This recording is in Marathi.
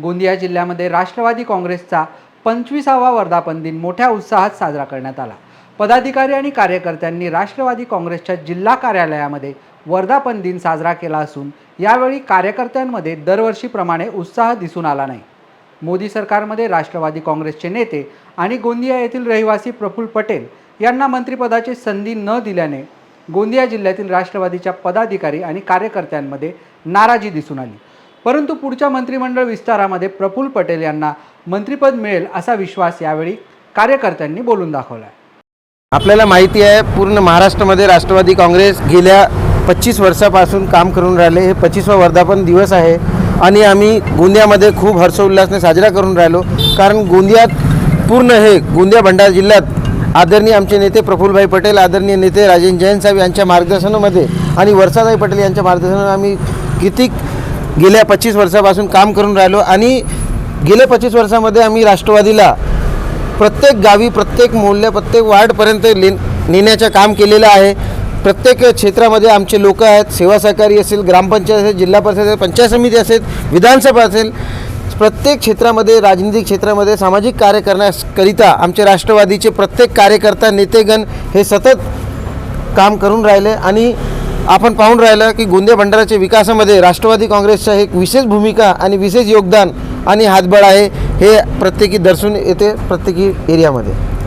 गोंदिया जिल्ह्यामध्ये राष्ट्रवादी काँग्रेसचा 25वा वर्धापन दिन मोठ्या उत्साहात साजरा करण्यात आला। पदाधिकारी आणि कार्यकर्त्यांनी राष्ट्रवादी काँग्रेसच्या जिल्हा कार्यालयामध्ये वर्धापन दिन साजरा केला असून यावेळी कार्यकर्त्यांमध्ये दरवर्षीप्रमाणे उत्साह दिसून आला नाही। मोदी सरकारमध्ये राष्ट्रवादी काँग्रेसचे नेते आणि गोंदिया येथील रहिवासी प्रफुल्ल पटेल यांना मंत्रिपदाची संधी न दिल्याने गोंदिया जिल्ह्यातील राष्ट्रवादीच्या पदाधिकारी आणि कार्यकर्त्यांमध्ये नाराजी दिसून आली। परंतु पुढच्या मंत्रिमंडळ विस्तारामध्ये प्रफुल्ल पटेल यांना मंत्रिपद मिळेल असा विश्वास यावेळी कार्यकर्त्यांनी बोलून दाखवला। आपल्याला माहिती आहे, पूर्ण महाराष्ट्रामध्ये राष्ट्रवादी काँग्रेस गेल्या 25 वर्षापासून काम करून राहिले। हे 25वा वर्धापन दिवस आहे आणि आम्ही गोंदियामध्ये खूप हर्षोल्लासाने साजरा करून राहिलो, कारण गोंदियात पूर्ण हे गोंदिया भंडारा जिल्ह्यात आदरणीय आमचे नेते प्रफुल्लभाई पटेल, आदरणीय नेते राजेंद्र जैन साहेब यांच्या मार्गदर्शनामध्ये आणि वर्षाताई पटेल यांच्या मार्गदर्शनाने आम्ही किती गेल्या 25 वर्षापासून काम करून राहिलो आणि गेल्या 25 वर्षामध्ये आम्ही राष्ट्रवादीला प्रत्येक गावी, प्रत्येक मोहल्ल्या, प्रत्येक वार्डपर्यंत नेण्याचं काम केलेलं आहे। प्रत्येक क्षेत्रामध्ये आमचे लोक आहेत, सेवा सहकारी असेल, ग्रामपंचायत असेल, जिल्हा परिषद असेल, पंचायत समिती असेल, विधानसभा असेल, प्रत्येक क्षेत्रामध्ये, राजनीतिक क्षेत्रामध्ये सामाजिक कार्य करण्याकरिता आमचे राष्ट्रवादीचे प्रत्येक कार्यकर्ता, नेतेगण हे सतत काम करून राहिले आणि आपण पाहून राहिलं की गोंदिया भंडाराच्या विकासामध्ये राष्ट्रवादी काँग्रेसचा एक विशेष भूमिका आणि विशेष योगदान आणि हातबळ आहे, हे प्रत्येकी दर्शून येते प्रत्येकी एरियामध्ये।